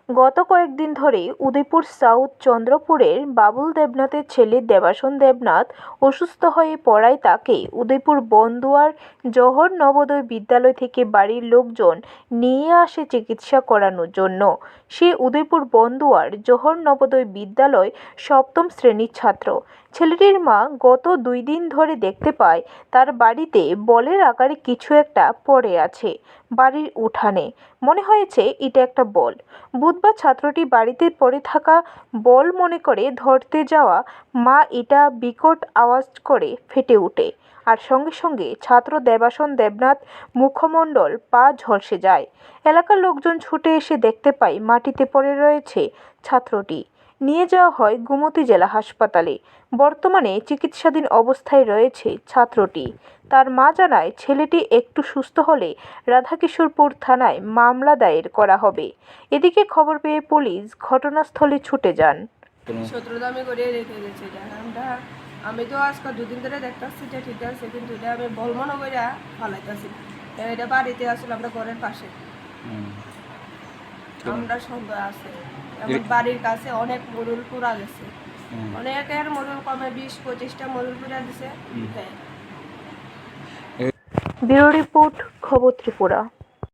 গত কয়েকদিন ধরে উদয়পুর সাউথ চন্দ্রপুরের বাবুল দেবনাথের ছেলে দেবাশন দেবনাথ অসুস্থ হয়ে পড়ায় তাকে উদয়পুর বনদুয়ার জওহর নবোদয় বিদ্যালয় থেকে বাড়ির লোকজন নিয়ে আসে চিকিৎসা করানোর জন্য। সে উদয়পুর বনদুয়ার জওহর নবোদয় বিদ্যালয় সপ্তম শ্রেণীর ছাত্র। ছেলেটির মা গত 2 দিন ধরে দেখতে পায় তার বাড়িতে বলের আকারে কিছু একটা পড়ে আছে বাড়ির উঠানে। মনে হয়েছে এটা একটা বল। বুধবার ছাত্রটি বাড়িতে পড়ে থাকা বল মনে করে ধরতে যাওয়া মা এটা বিকট আওয়াজ করে ফেটে ওঠে, আর সঙ্গে সঙ্গে ছাত্র দেবাশন দেবনাথ মুখমণ্ডল পা ঝলসে যায়। এলাকার লোকজন ছুটে এসে দেখতে পায় মাটিতে পড়ে রয়েছে ছাত্রটি। নিয়ে যাওয়া হয় গোমতী জেলা হাসপাতালে। বর্তমানে চিকিৎসাধীন অবস্থায় রয়েছে ছাত্রটি। তার মা জানায়, ছেলেটি একটু সুস্থ হলে রাধাকিশোরপুর থানায় মামলা দায়ের করা হবে। এদিকে খবর পেয়ে পুলিশ ঘটনাস্থলে ছুটে যান। শত্রুতামি করে রেখে গেছে এটা আমি তো আজকে 2 দিন ধরে দেখতেছি যে ঠিক আছে, কিন্তু এটা আমি বলমনো করে ফালাইতেছি। এটা বাড়িতে আসলে আমরা ঘরের পাশে আমরা সন্দেহ আছে। আমার বাড়ির কাছে অনেক মরুল পুরা গেছে, অনেকের মরুল কমে 20-25টা মরুল পুরা দিছে। ব্যুরো রিপোর্ট, খবর ত্রিপুরা।